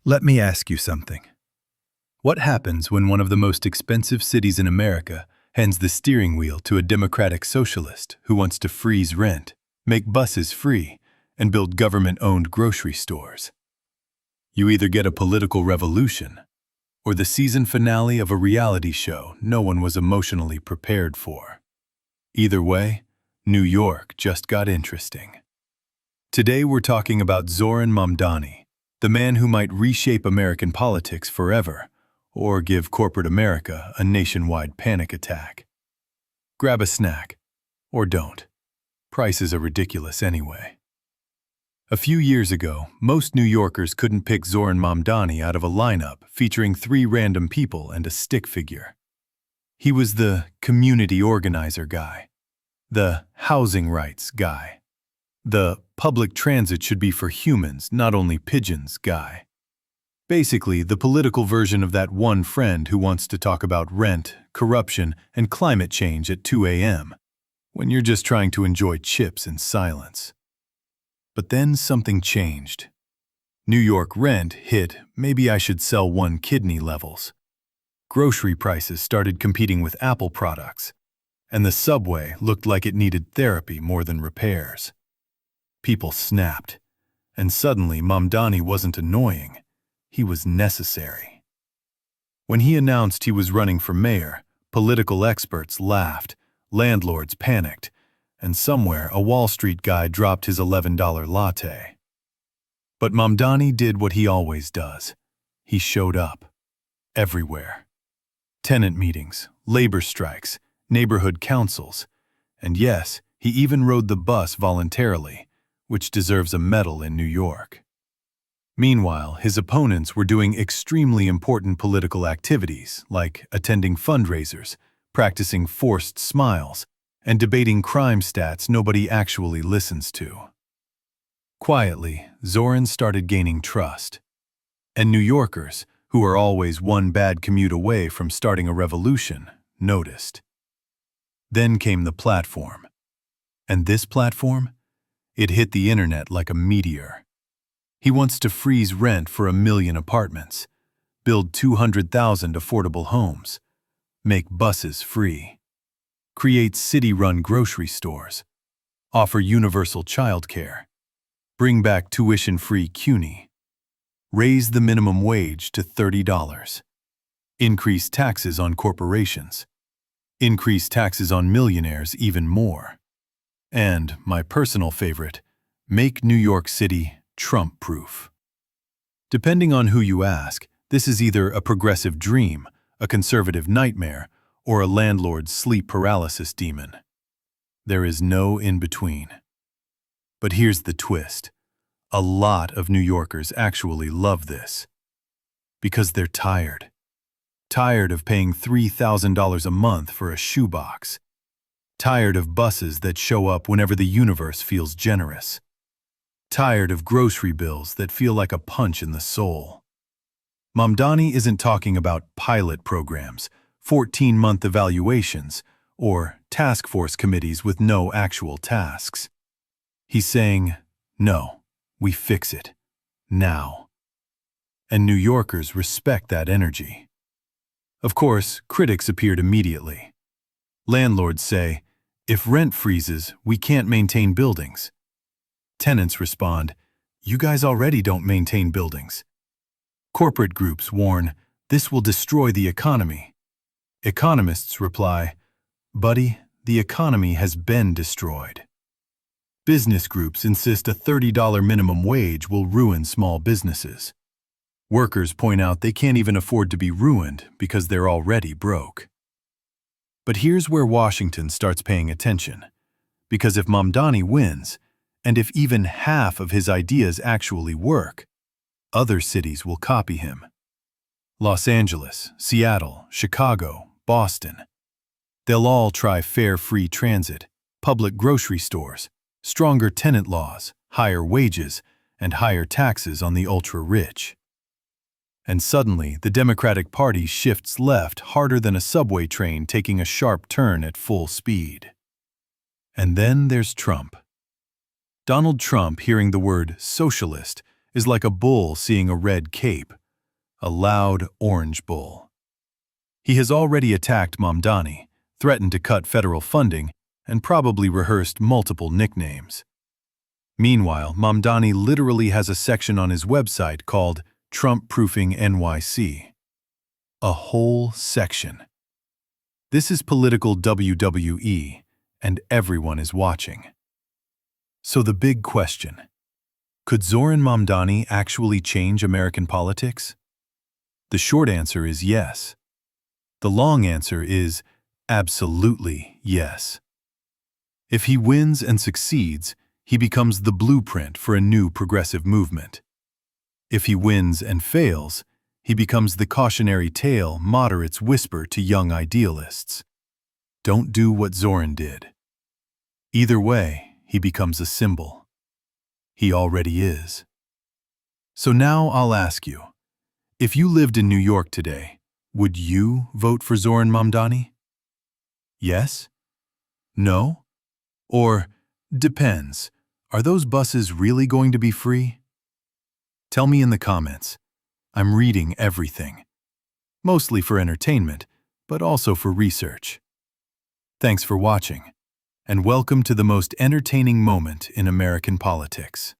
Let me ask you something. What happens when one of the most expensive cities in America hands the steering wheel to a Democratic Socialist who wants to freeze rent, make buses free, and build government-owned grocery stores? You either get a political revolution or the season finale of a reality show no one was emotionally prepared for. Either way, New York just got interesting. Today we're talking about Zoran Mamdani, the man who might reshape American politics forever, or give corporate America a nationwide panic attack. Grab a snack, or don't. Prices are ridiculous anyway. A few years ago, most New Yorkers couldn't pick Zoran Mamdani out of a lineup featuring 3 random people and a stick figure. He was the community organizer guy, the housing rights guy, the public transit should be for humans, not only pigeons guy. Basically, the political version of that one friend who wants to talk about rent, corruption, and climate change at 2 a.m. when you're just trying to enjoy chips in silence. But then something changed. New York rent hit maybe I should sell one kidney levels. Grocery prices started competing with Apple products, and the subway looked like it needed therapy more than repairs. People snapped, and suddenly Mamdani wasn't annoying. He was necessary. When he announced he was running for mayor, political experts laughed, landlords panicked, and somewhere a Wall Street guy dropped his $11 latte. But Mamdani did what he always does. He showed up. Everywhere. Tenant meetings, labor strikes, neighborhood councils, and yes, he even rode the bus voluntarily, which deserves a medal in New York. Meanwhile, his opponents were doing extremely important political activities like attending fundraisers, practicing forced smiles, and debating crime stats nobody actually listens to. Quietly, Zoran started gaining trust. And New Yorkers, who are always one bad commute away from starting a revolution, noticed. Then came the platform. And this platform? It hit the internet like a meteor. He wants to freeze rent for 1 million apartments, build 200,000 affordable homes, make buses free, create city-run grocery stores, offer universal childcare, bring back tuition-free CUNY, raise the minimum wage to $30, increase taxes on corporations, increase taxes on millionaires even more, and, my personal favorite, make New York City Trump-proof. Depending on who you ask, this is either a progressive dream, a conservative nightmare, or a landlord's sleep paralysis demon. There is no in-between. But here's the twist. A lot of New Yorkers actually love this. Because they're tired. Tired of paying $3,000 a month for a shoebox. Tired of buses that show up whenever the universe feels generous. Tired of grocery bills that feel like a punch in the soul. Mamdani isn't talking about pilot programs, 14-month evaluations, or task force committees with no actual tasks. He's saying, no, we fix it. Now. And New Yorkers respect that energy. Of course, critics appeared immediately. Landlords say, if rent freezes, we can't maintain buildings. Tenants respond, you guys already don't maintain buildings. Corporate groups warn, this will destroy the economy. Economists reply, buddy, the economy has been destroyed. Business groups insist a $30 minimum wage will ruin small businesses. Workers point out they can't even afford to be ruined because they're already broke. But here's where Washington starts paying attention. Because if Mamdani wins, and if even half of his ideas actually work, other cities will copy him. Los Angeles, Seattle, Chicago, Boston. They'll all try fair free transit, public grocery stores, stronger tenant laws, higher wages, and higher taxes on the ultra-rich. And suddenly, the Democratic Party shifts left harder than a subway train taking a sharp turn at full speed. And then there's Trump. Donald Trump, hearing the word socialist, is like a bull seeing a red cape, a loud orange bull. He has already attacked Mamdani, threatened to cut federal funding, and probably rehearsed multiple nicknames. Meanwhile, Mamdani literally has a section on his website called Trump-Proofing NYC. A whole section. This is political WWE, and everyone is watching. So the big question: could Zoran Mamdani actually change American politics? The short answer is yes. The long answer is absolutely yes. If he wins and succeeds, he becomes the blueprint for a new progressive movement. If he wins and fails, he becomes the cautionary tale moderates whisper to young idealists. Don't do what Zoran did. Either way, he becomes a symbol. He already is. So now I'll ask you, if you lived in New York today, would you vote for Zoran Mamdani? Yes? No? Or depends. Are those buses really going to be free? Tell me in the comments. I'm reading everything. Mostly for entertainment, but also for research. Thanks for watching, and welcome to the most entertaining moment in American politics.